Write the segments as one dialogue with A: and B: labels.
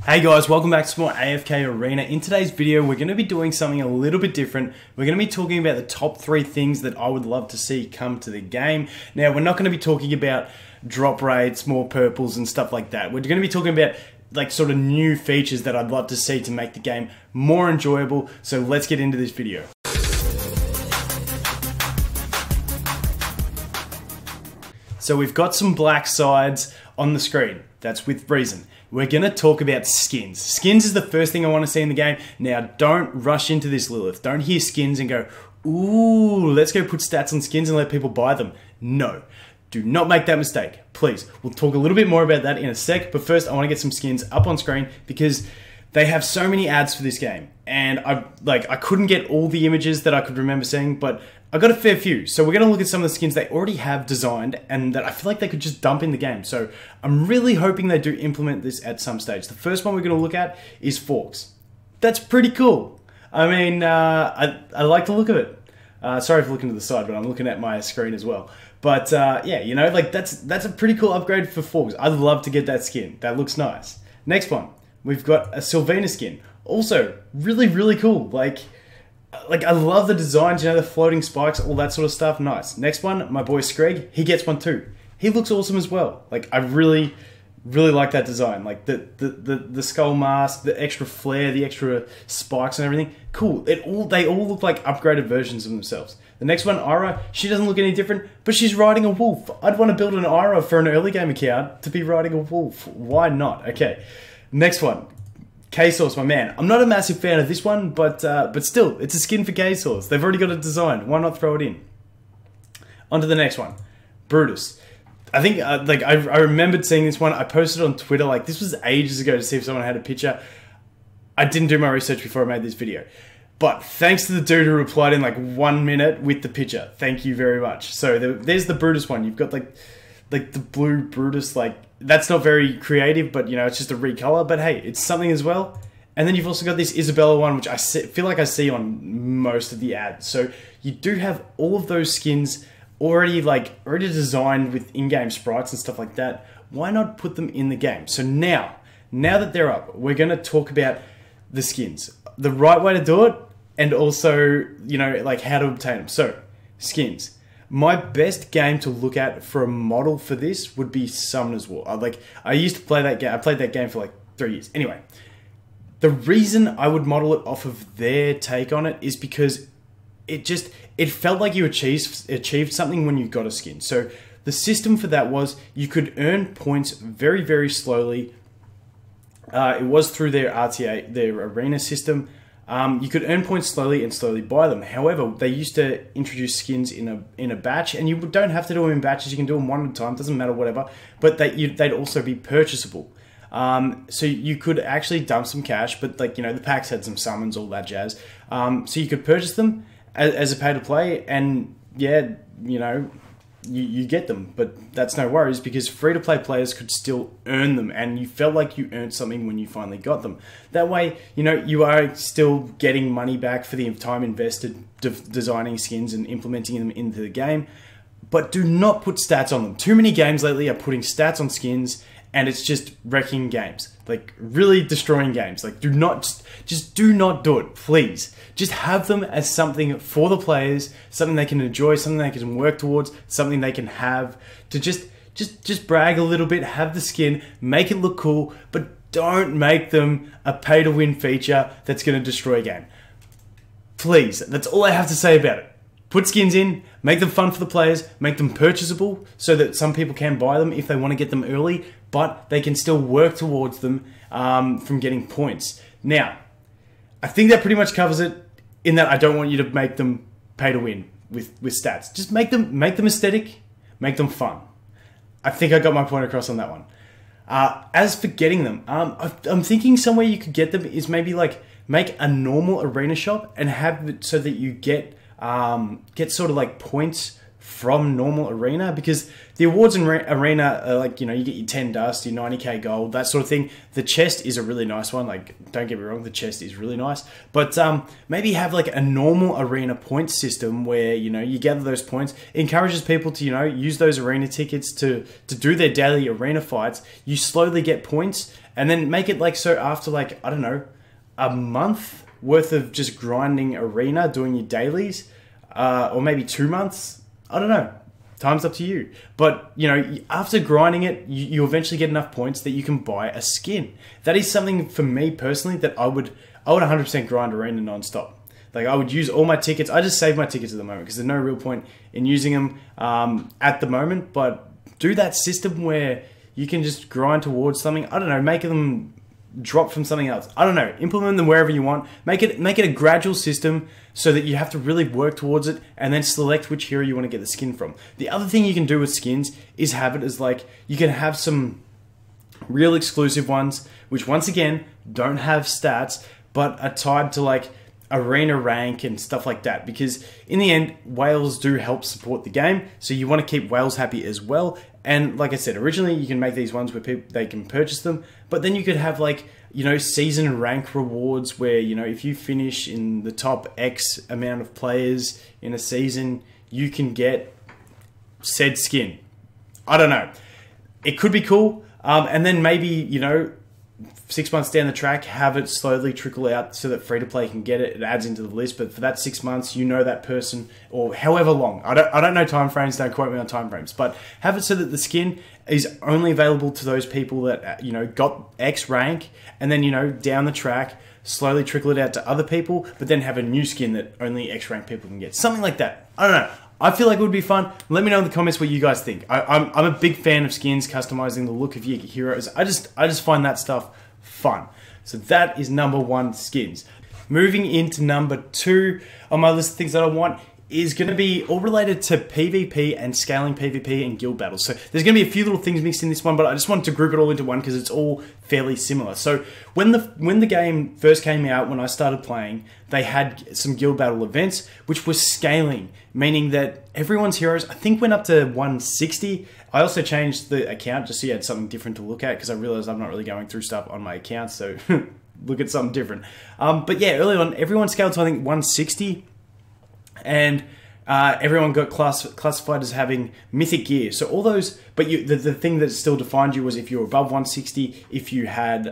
A: Hey guys, welcome back to some more AFK Arena. In today's video, we're going to be doing something a little bit different. We're going to be talking about the top 3 things that I would love to see come to the game. Now, we're not going to be talking about drop rates, more purples and stuff like that. We're going to be talking about like sort of new features that I'd love to see to make the game more enjoyable. So let's get into this video. So we've got some black sides on the screen. That's with reason. We're going to talk about skins. Skins is the first thing I want to see in the game. Now, don't rush into this, Lilith. Don't hear skins and go, ooh, let's go put stats on skins and let people buy them. No, do not make that mistake. Please, we'll talk a little bit more about that in a sec. But first, I want to get some skins up on screen because they have so many ads for this game. And I couldn't get all the images that I could remember seeing, but I got a fair few. So we're going to look at some of the skins they already have designed and that I feel like they could just dump in the game. So I'm really hoping they do implement this at some stage. The first one we're going to look at is forks. That's pretty cool. I mean, I like the look of it. Sorry for looking to the side, but I'm looking at my screen as well. But yeah, you know, like that's a pretty cool upgrade for forks. I'd love to get that skin. That looks nice. Next one, we've got a Sylvina skin. Also, really cool. Like I love the designs, you know, the floating spikes, all that sort of stuff. Nice. Next one, my boy Screg, he gets one too. He looks awesome as well. Like I really like that design. Like the skull mask, the extra flare, the extra spikes and everything. Cool. They all look like upgraded versions of themselves. The next one, Ira, she doesn't look any different, but she's riding a wolf. I'd want to build an Ira for an early game account to be riding a wolf. Why not? Okay. Next one. K-Source, my man. I'm not a massive fan of this one, but still, it's a skin for K-Source. They've already got it designed. Why not throw it in? On to the next one. Brutus. I think, I remembered seeing this one. I posted on Twitter, like, this was ages ago to see if someone had a picture. I didn't do my research before I made this video. But thanks to the dude who replied in, like, 1 minute with the picture. Thank you very much. So, there's the Brutus one. You've got, like the blue Brutus, like, that's not very creative, but, you know, it's just a recolor. But, hey, it's something as well. And then you've also got this Isabella one, which I feel like I see on most of the ads. So you do have all of those skins already designed with in-game sprites and stuff like that. Why not put them in the game? So now that they're up, we're going to talk about the skins. The right way to do it, and also, you know, like how to obtain them. So, skins. My best game to look at for a model for this would be Summoner's War. I used to play that game. I played that game for like 3 years. Anyway, the reason I would model it off of their take on it is because it felt like you achieved something when you got a skin. So the system for that was you could earn points very slowly. It was through their RTA, their arena system. You could earn points slowly and slowly buy them. However, they used to introduce skins in a batch, and you don't have to do them in batches. You can do them one at a time. Doesn't matter, whatever. But they'd also be purchasable. So you could actually dump some cash, but like, you know, the packs had some summons, all that jazz. So you could purchase them as a pay to play, and yeah, you know, you get them, but that's no worries because free-to-play players could still earn them, and you felt like you earned something when you finally got them. That way, you know, you are still getting money back for the time invested designing skins and implementing them into the game, but do not put stats on them. Too many games lately are putting stats on skins, and it's just wrecking games, like really destroying games. Like, just do not do it, please. Just have them as something for the players, something they can enjoy, something they can work towards, something they can have to just brag a little bit, have the skin, make it look cool, but don't make them a pay-to-win feature that's going to destroy a game. Please, that's all I have to say about it. Put skins in, make them fun for the players, make them purchasable so that some people can buy them if they want to get them early, but they can still work towards them from getting points. Now, I think that pretty much covers it in that I don't want you to make them pay to win with stats. Just make them aesthetic, make them fun. I think I got my point across on that one. As for getting them, I'm thinking somewhere you could get them is maybe like make a normal arena shop and have it so that you get sort of like points from normal arena, because the awards in arena are like, you know, you get your 10 dust, your 90k gold, that sort of thing. The chest is a really nice one. Like, don't get me wrong, the chest is really nice, but maybe have like a normal arena point system where, you know, you gather those points. It encourages people to, you know, use those arena tickets to do their daily arena fights. You slowly get points, and then make it like, so after like, I don't know, a month worth of just grinding arena, doing your dailies, or maybe 2 months, I don't know. Time's up to you. But, you know, after grinding it, you eventually get enough points that you can buy a skin. That is something for me personally that I would 100% grind arena non-stop. Like, I would use all my tickets. I just save my tickets at the moment because there's no real point in using them at the moment. But do that system where you can just grind towards something. I don't know, make them drop from something else. I don't know. Implement them wherever you want. Make it a gradual system so that you have to really work towards it, and then select which hero you want to get the skin from. The other thing you can do with skins is have it as like, you can have some real exclusive ones, which once again don't have stats, but are tied to like arena rank and stuff like that, because in the end, whales do help support the game, so you want to keep whales happy as well. And like I said, originally you can make these ones where they can purchase them, but then you could have like, you know, season rank rewards where, you know, if you finish in the top X amount of players in a season, you can get said skin. I don't know. It could be cool. And then maybe, you know, 6 months down the track, have it slowly trickle out so that free-to-play can get it. It adds into the list, but for that 6 months, you know that person, or however long. I don't know time frames, don't quote me on time frames, but have it so that the skin is only available to those people that, you know, got X rank, and then, you know, down the track, slowly trickle it out to other people, but then have a new skin that only X rank people can get. Something like that. I don't know. I feel like it would be fun. Let me know in the comments what you guys think. I'm a big fan of skins, customizing the look of your heroes. I just find that stuff fun. So that is number 1, skins. Moving into number 2 on my list of things that I want is going to be all related to PvP and scaling PvP and guild battles. So there's going to be a few little things mixed in this one, but I just wanted to group it all into one because it's all fairly similar. So when the game first came out, when I started playing, they had some guild battle events, which was scaling, meaning that everyone's heroes, I think, went up to 160. I also changed the account just so you had something different to look at, because I realized I'm not really going through stuff on my account, so look at something different. But yeah, early on, everyone scaled to, I think, 160. And everyone got classified as having mythic gear. So all those, but the thing that still defined you was if you were above 160, if you had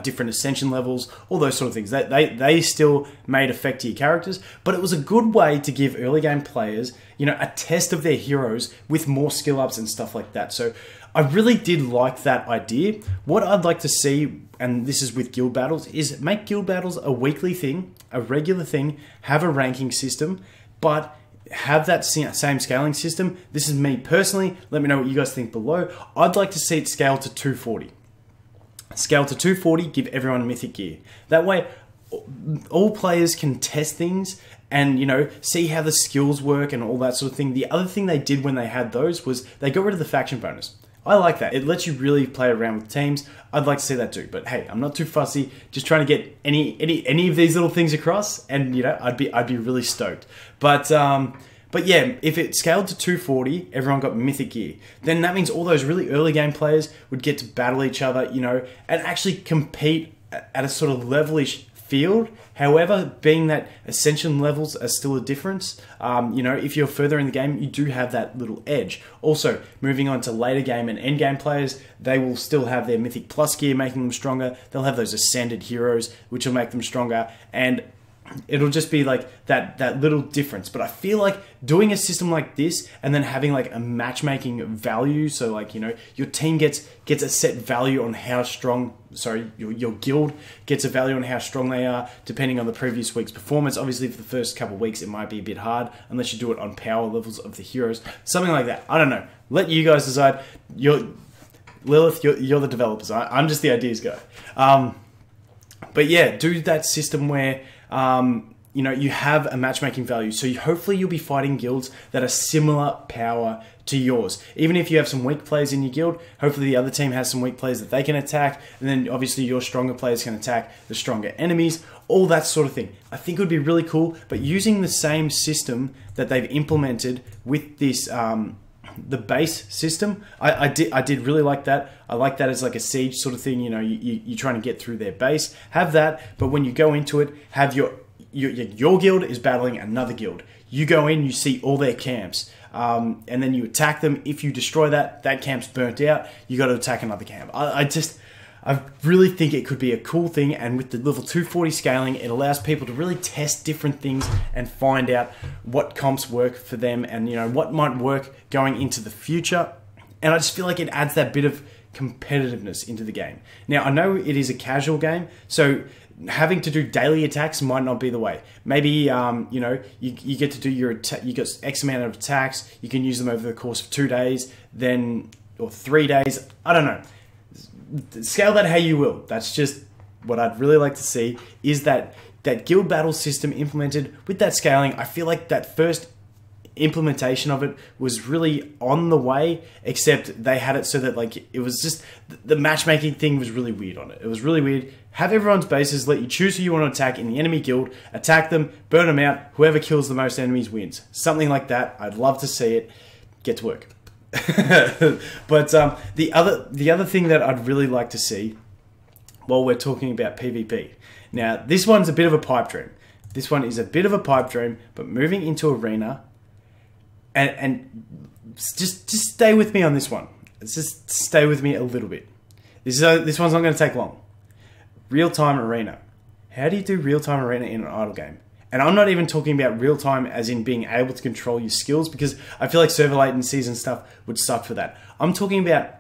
A: different ascension levels, all those sort of things. They still made effect to your characters, but it was a good way to give early game players, you know, a test of their heroes with more skill ups and stuff like that. So I really did like that idea. What I'd like to see, and this is with guild battles, is make guild battles a weekly thing, a regular thing, have a ranking system, but have that same scaling system. This is me personally. Let me know what you guys think below. I'd like to see it scale to 240. Scale to 240, give everyone mythic gear. That way, all players can test things and, you know, see how the skills work and all that sort of thing. The other thing they did when they had those was they got rid of the faction bonus. I like that. It lets you really play around with teams. I'd like to see that too. But hey, I'm not too fussy. Just trying to get any of these little things across, and, you know, I'd be really stoked. But yeah, if it scaled to 240, everyone got mythic gear. Then that means all those really early game players would get to battle each other, you know, and actually compete at a sort of levelish field. However, being that ascension levels are still a difference, you know, if you're further in the game, you do have that little edge. Also, moving on to later game and end game players, they will still have their mythic plus gear, making them stronger. They'll have those ascended heroes, which will make them stronger, and it'll just be like that little difference. But I feel like doing a system like this and then having like a matchmaking value, so like, you know, your team gets a set value on how strong, sorry, your guild gets a value on how strong they are depending on the previous week's performance. Obviously for the first couple of weeks it might be a bit hard unless you do it on power levels of the heroes, something like that. I don't know, let you guys decide. Lilith, you're the developers. I'm just the ideas guy. But yeah, do that system where you know, you have a matchmaking value. So hopefully you'll be fighting guilds that are similar power to yours. Even if you have some weak players in your guild, hopefully the other team has some weak players that they can attack, and then obviously your stronger players can attack the stronger enemies, all that sort of thing. I think it would be really cool, but using the same system that they've implemented with this, the base system, I did really like that. I like that as like a siege sort of thing, you know, you're trying to get through their base, have that, but when you go into it, have your guild is battling another guild. You go in, you see all their camps, and then you attack them. If you destroy that camp's burnt out, you got to attack another camp. I really think it could be a cool thing, and with the level 240 scaling, it allows people to really test different things and find out what comps work for them, and you know what might work going into the future. And I just feel like it adds that bit of competitiveness into the game. Now, I know it is a casual game, so having to do daily attacks might not be the way. Maybe you know, you get to do you got X amount of attacks. You can use them over the course of 2 days, then or 3 days. I don't know. Scale that how you will. That's just what I'd really like to see, is that guild battle system implemented with that scaling. I feel like that first implementation of it was really on the way, except they had it so that like it was just the matchmaking thing was really weird on it. It was really weird. Have everyone's bases, let you choose who you want to attack in the enemy guild, attack them, burn them out, whoever kills the most enemies wins. Something like that. I'd love to see it. Get to work. But the other thing that I'd really like to see while we're talking about PvP. Now, this one's a bit of a pipe dream. This one is a bit of a pipe dream, but moving into Arena, and just stay with me on this one. Just stay with me a little bit. This one's not going to take long. Real-time Arena. How do you do real-time Arena in an idle game? And I'm not even talking about real-time as in being able to control your skills, because I feel like server latencies and stuff would suck for that. I'm talking about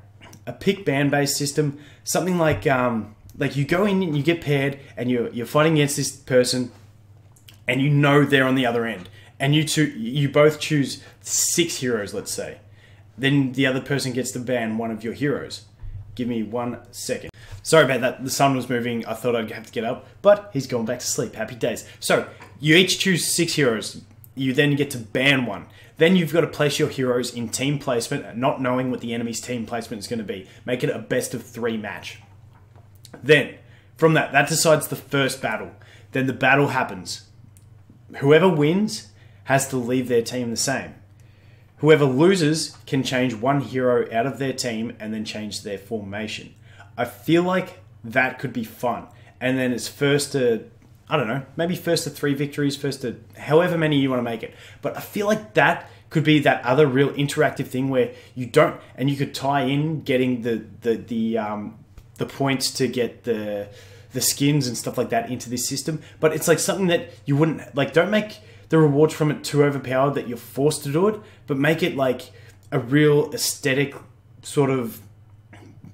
A: a pick-ban-based system, something like you go in and you get paired and you're fighting against this person, and you know they're on the other end, and you both choose 6 heroes, let's say. Then the other person gets to ban one of your heroes. Give me 1 second. Sorry about that, the sun was moving, I thought I'd have to get up, but he's gone back to sleep, happy days. So, you each choose 6 heroes, you then get to ban one. Then you've got to place your heroes in team placement, not knowing what the enemy's team placement is going to be. Make it a best of 3 match. Then, from that decides the first battle. Then the battle happens. Whoever wins has to leave their team the same. Whoever loses can change one hero out of their team and then change their formation. I feel like that could be fun. And then it's first to, I don't know, maybe first to 3 victories, first to however many you want to make it. But I feel like that could be that other real interactive thing where you don't, and you could tie in getting the points to get the skins and stuff like that into this system. But it's like something that you wouldn't, like, don't make the rewards from it too overpowered that you're forced to do it, but make it like a real aesthetic sort of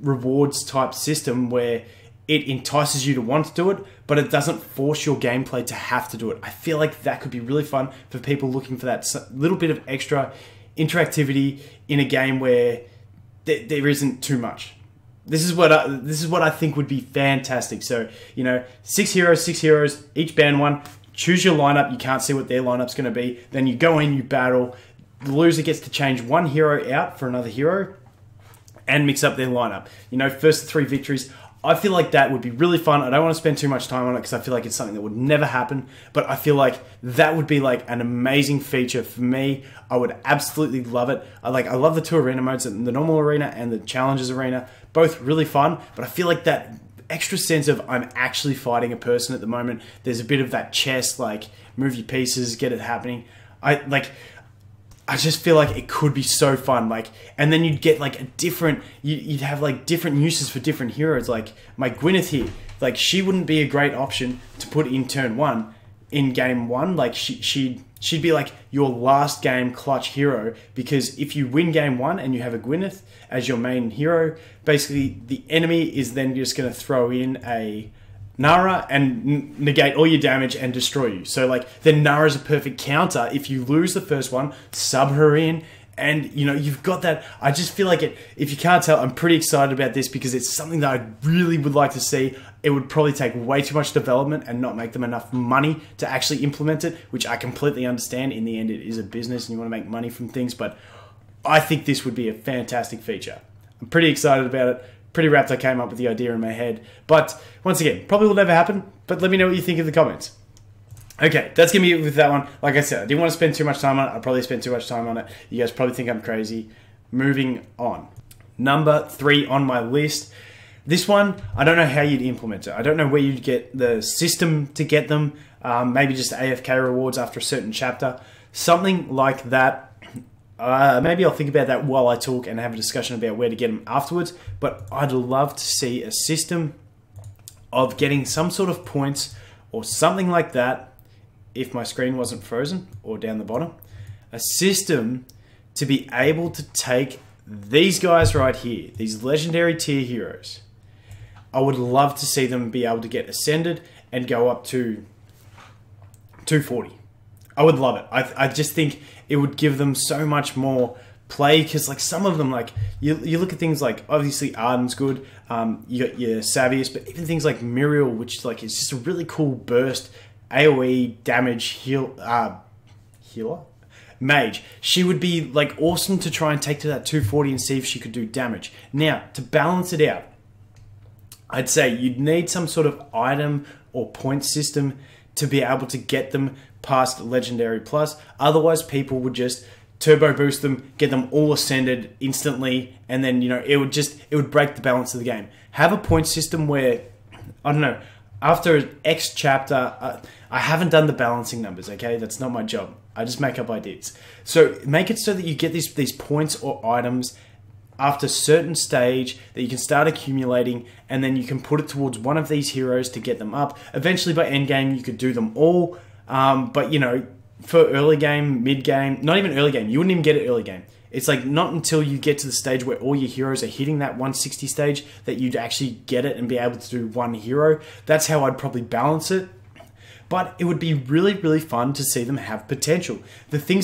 A: rewards type system where it entices you to want to do it, but it doesn't force your gameplay to have to do it. I feel like that could be really fun for people looking for that little bit of extra interactivity in a game where there isn't too much. This is what I think would be fantastic. So, you know, 6 heroes, each ban one. Choose your lineup. You can't see what their lineup's going to be. Then you go in, you battle. The loser gets to change one hero out for another hero and mix up their lineup. You know, first to 3 victories. I feel like that would be really fun. I don't want to spend too much time on it because I feel like it's something that would never happen. But I feel like that would be like an amazing feature for me. I would absolutely love it. I love the 2 arena modes, the normal arena and the challenges arena. Both really fun. But I feel like that extra sense of I'm actually fighting a person at the moment. There's a bit of that chess, like move your pieces, get it happening. I just feel like it could be so fun. Like, and then you'd get like a different, you'd have like different uses for different heroes. Like my Gwyneth here, like she wouldn't be a great option to put in turn 1 in game 1. Like she'd be like your last game clutch hero, because if you win game 1 and you have a Gwyneth as your main hero, basically the enemy is then just going to throw in a Nara and negate all your damage and destroy you. So like then Nara's a perfect counter. If you lose the first one, sub her in, and you know you've got that. I just feel like it. If you can't tell, I'm pretty excited about this because it's something that I really would like to see. It would probably take way too much development and not make them enough money to actually implement it, which I completely understand. In the end, it is a business and you want to make money from things, but I think this would be a fantastic feature. I'm pretty excited about it. Pretty rapt I came up with the idea in my head. But once again, probably will never happen, but let me know what you think in the comments. Okay, that's going to be it with that one. Like I said, I didn't want to spend too much time on it. I probably spent too much time on it. You guys probably think I'm crazy. Moving on. Number 3 on my list. This one, I don't know how you'd implement it. I don't know where you'd get the system to get them. Maybe just AFK rewards after a certain chapter. Something like that. Maybe I'll think about that while I talk and have a discussion about where to get them afterwards. But I'd love to see a system of getting some sort of points or something like that, if my screen wasn't frozen or down the bottom. A system to be able to take these guys right here, these legendary tier heroes. I would love to see them be able to get ascended and go up to 240. I would love it. I just think it would give them so much more play, because like some of them, like you look at things like, obviously Arden's good, you got your Savius, but even things like Muriel, which like is just a really cool burst AoE damage healer. Mage. She would be like awesome to try and take to that 240 and see if she could do damage. Now, to balance it out, I'd say you'd need some sort of item or point system to be able to get them past Legendary Plus. Otherwise, people would just turbo boost them, get them all ascended instantly, and then, you know, it would break the balance of the game. Have a point system where, I don't know, after X chapter, I haven't done the balancing numbers, okay? That's not my job. I just make up ideas. So make it so that you get these points or items after a certain stage that you can start accumulating, and then you can put it towards one of these heroes to get them up. Eventually by end game, you could do them all. But, you know, for early game, mid game, not even early game, you wouldn't even get it early game. It's like not until you get to the stage where all your heroes are hitting that 160 stage that you'd actually get it and be able to do one hero. That's how I'd probably balance it. But it would be really, really fun to see them have potential. The thing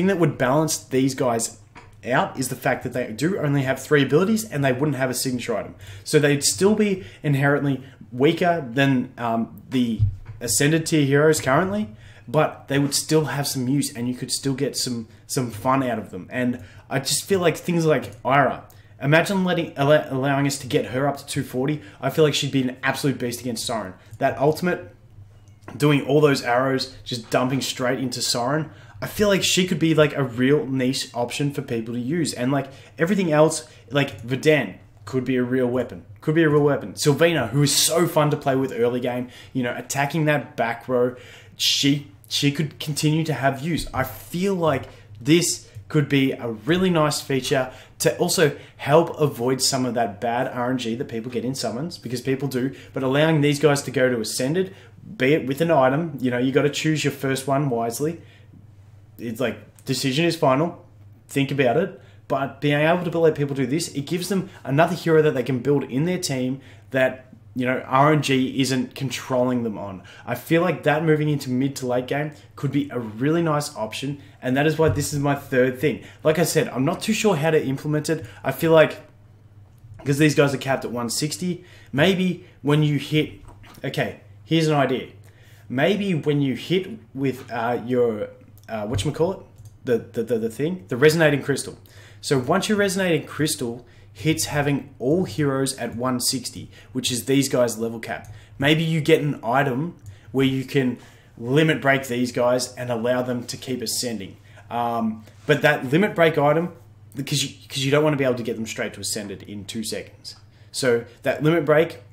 A: that would balance these guys out is the fact that they do only have 3 abilities and they wouldn't have a signature item. So they'd still be inherently weaker than the Ascended tier heroes currently, but they would still have some use and you could still get some fun out of them. And I just feel like things like Ira, imagine allowing us to get her up to 240. I feel like she'd be an absolute beast against Siren. That ultimate, doing all those arrows, just dumping straight into Siren, I feel like she could be like a real niche option for people to use. And like everything else, like Verdan could be a real weapon. Could be a real weapon. Sylvina, who is so fun to play with early game, you know, attacking that back row, she could continue to have use. I feel like this could be a really nice feature to also help avoid some of that bad RNG that people get in summons, because people do, but allowing these guys to go to Ascended, be it with an item, you know, you got to choose your first one wisely. It's like, decision is final, think about it, but being able to let people do this, it gives them another hero that they can build in their team that, you know, RNG isn't controlling them on. I feel like that moving into mid to late game could be a really nice option, and that is why this is my third thing. Like I said, I'm not too sure how to implement it. I feel like, because these guys are capped at 160, maybe when you hit, okay, here's an idea. Maybe when you hit with your, whatchamacallit, the resonating crystal. So once your resonating crystal hits having all heroes at 160, which is these guys' level cap, maybe you get an item where you can limit break these guys and allow them to keep ascending. But that limit break item, because you don't want to be able to get them straight to Ascended in 2 seconds. So that limit break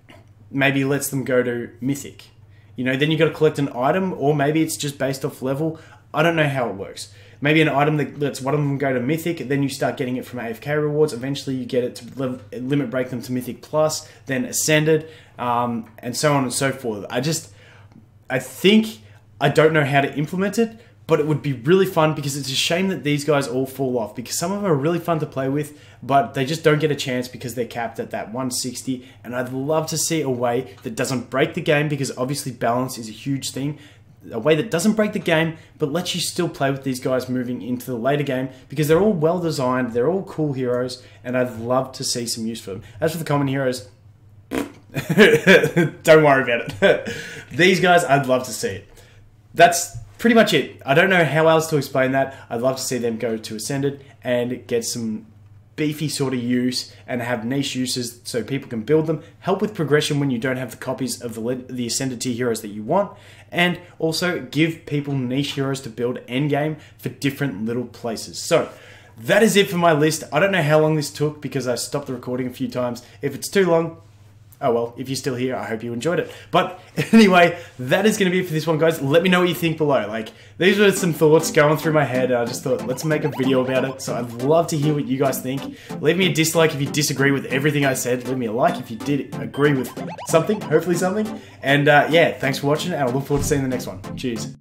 A: maybe lets them go to Mythic. You know, then you got to collect an item, or maybe it's just based off level. I don't know how it works. Maybe an item that lets one of them go to Mythic, then you start getting it from AFK rewards. Eventually you get it to limit break them to Mythic Plus, then Ascended, and so on and so forth. I think, I don't know how to implement it, but it would be really fun, because it's a shame that these guys all fall off, because some of them are really fun to play with, but they just don't get a chance because they're capped at that 160. And I'd love to see a way that doesn't break the game, because obviously balance is a huge thing. A way that doesn't break the game, but lets you still play with these guys moving into the later game, because they're all well designed, they're all cool heroes, and I'd love to see some use for them. As for the common heroes, don't worry about it. These guys, I'd love to see it. That's pretty much it. I don't know how else to explain that. I'd love to see them go to Ascended and get some beefy sort of use and have niche uses so people can build them, help with progression when you don't have the copies of the Ascended tier heroes that you want, and also give people niche heroes to build endgame for different little places. So that is it for my list. I don't know how long this took because I stopped the recording a few times. If it's too long, oh well, if you're still here, I hope you enjoyed it. But anyway, that is going to be it for this one, guys. Let me know what you think below. Like, these were some thoughts going through my head. I just thought, let's make a video about it. So I'd love to hear what you guys think. Leave me a dislike if you disagree with everything I said. Leave me a like if you did agree with something, hopefully something. And yeah, thanks for watching, and I look forward to seeing the next one. Cheers.